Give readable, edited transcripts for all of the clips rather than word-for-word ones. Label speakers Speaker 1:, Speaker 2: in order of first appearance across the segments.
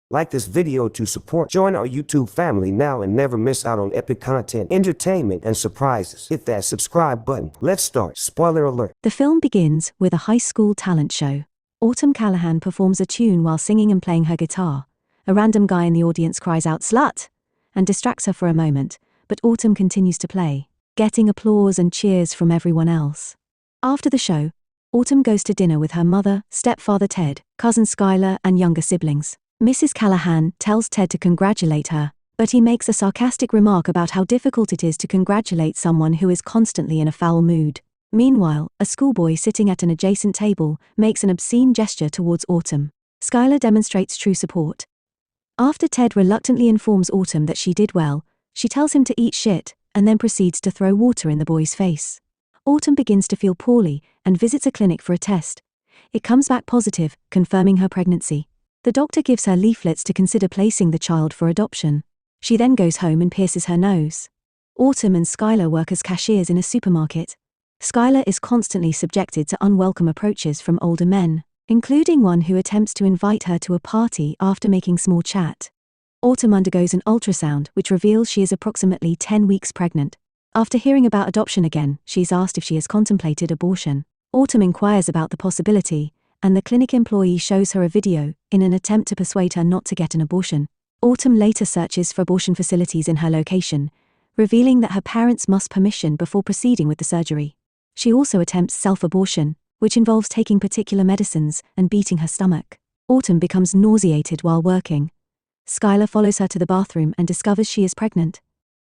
Speaker 1: Like this video to support. Join our YouTube family now and never miss out on epic content, entertainment, and surprises. Hit that subscribe button. Let's start. Spoiler alert.
Speaker 2: The film begins with a high school talent show. Autumn Callahan performs a tune while singing and playing her guitar. A random guy in the audience cries out, "Slut!" and distracts her for a moment, but Autumn continues to play, getting applause and cheers from everyone else. After the show, Autumn goes to dinner with her mother, stepfather Ted, cousin Skylar, and younger siblings. Mrs. Callahan tells Ted to congratulate her, but he makes a sarcastic remark about how difficult it is to congratulate someone who is constantly in a foul mood. Meanwhile, a schoolboy sitting at an adjacent table makes an obscene gesture towards Autumn. Skylar demonstrates true support. After Ted reluctantly informs Autumn that she did well, she tells him to eat shit, and then proceeds to throw water in the boy's face. Autumn begins to feel poorly and visits a clinic for a test. It comes back positive, confirming her pregnancy. The doctor gives her leaflets to consider placing the child for adoption. She then goes home and pierces her nose. Autumn and Skylar work as cashiers in a supermarket. Skylar is constantly subjected to unwelcome approaches from older men, including one who attempts to invite her to a party after making small chat. Autumn undergoes an ultrasound which reveals she is approximately 10 weeks pregnant. After hearing about adoption again, she is asked if she has contemplated abortion. Autumn inquires about the possibility, and the clinic employee shows her a video in an attempt to persuade her not to get an abortion. Autumn later searches for abortion facilities in her location, revealing that her parents must permission before proceeding with the surgery. She also attempts self-abortion, which involves taking particular medicines and beating her stomach. Autumn becomes nauseated while working. Skylar follows her to the bathroom and discovers she is pregnant.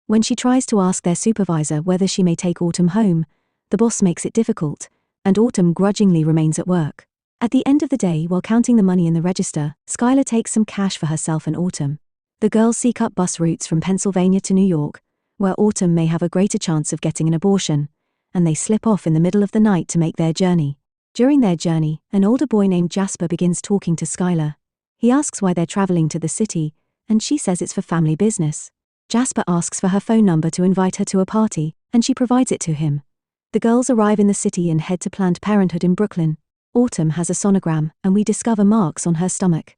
Speaker 2: When she tries to ask their supervisor whether she may take Autumn home, the boss makes it difficult, and Autumn grudgingly remains at work. At the end of the day, while counting the money in the register, Skylar takes some cash for herself and Autumn. The girls seek up bus routes from Pennsylvania to New York, where Autumn may have a greater chance of getting an abortion, and they slip off in the middle of the night to make their journey. During their journey, an older boy named Jasper begins talking to Skylar. He asks why they're traveling to the city, and she says it's for family business. Jasper asks for her phone number to invite her to a party, and she provides it to him. The girls arrive in the city and head to Planned Parenthood in Brooklyn. Autumn has a sonogram, and we discover marks on her stomach.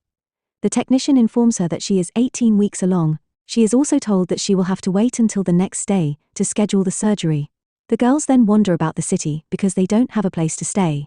Speaker 2: The technician informs her that she is 18 weeks along. She is also told that she will have to wait until the next day to schedule the surgery. The girls then wander about the city because they don't have a place to stay.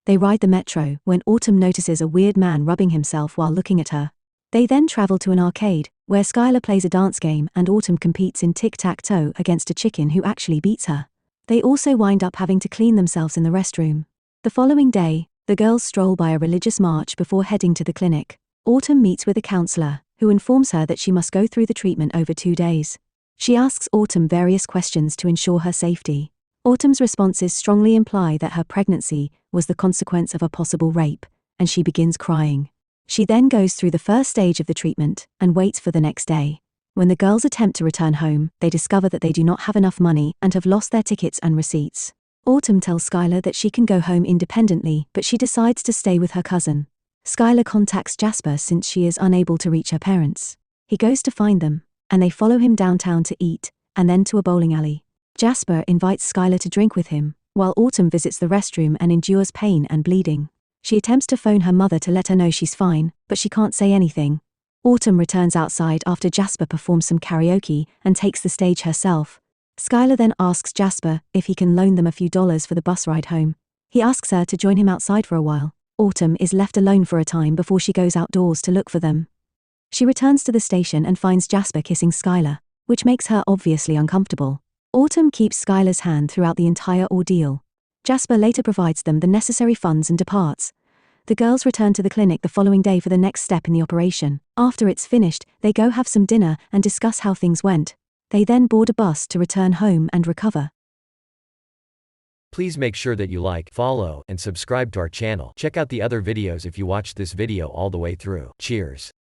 Speaker 2: They ride the metro when Autumn notices a weird man rubbing himself while looking at her. They then travel to an arcade, where Skylar plays a dance game and Autumn competes in tic-tac-toe against a chicken who actually beats her. They also wind up having to clean themselves in the restroom. The following day, the girls stroll by a religious march before heading to the clinic. Autumn meets with a counselor, who informs her that she must go through the treatment over 2 days. She asks Autumn various questions to ensure her safety. Autumn's responses strongly imply that her pregnancy was the consequence of a possible rape, and she begins crying. She then goes through the first stage of the treatment and waits for the next day. When the girls attempt to return home, they discover that they do not have enough money and have lost their tickets and receipts. Autumn tells Skylar that she can go home independently, but she decides to stay with her cousin. Skylar contacts Jasper since she is unable to reach her parents. He goes to find them, and they follow him downtown to eat, and then to a bowling alley. Jasper invites Skylar to drink with him, while Autumn visits the restroom and endures pain and bleeding. She attempts to phone her mother to let her know she's fine, but she can't say anything. Autumn returns outside after Jasper performs some karaoke and takes the stage herself. Skylar then asks Jasper if he can loan them a few dollars for the bus ride home. He asks her to join him outside for a while. Autumn is left alone for a time before she goes outdoors to look for them. She returns to the station and finds Jasper kissing Skylar, which makes her obviously uncomfortable. Autumn keeps Skylar's hand throughout the entire ordeal. Jasper later provides them the necessary funds and departs. The girls return to the clinic the following day for the next step in the operation. After it's finished, they go have some dinner and discuss how things went. They then board a bus to return home and recover.
Speaker 3: Please make sure that you like, follow, and subscribe to our channel. Check out the other videos if you watched this video all the way through. Cheers.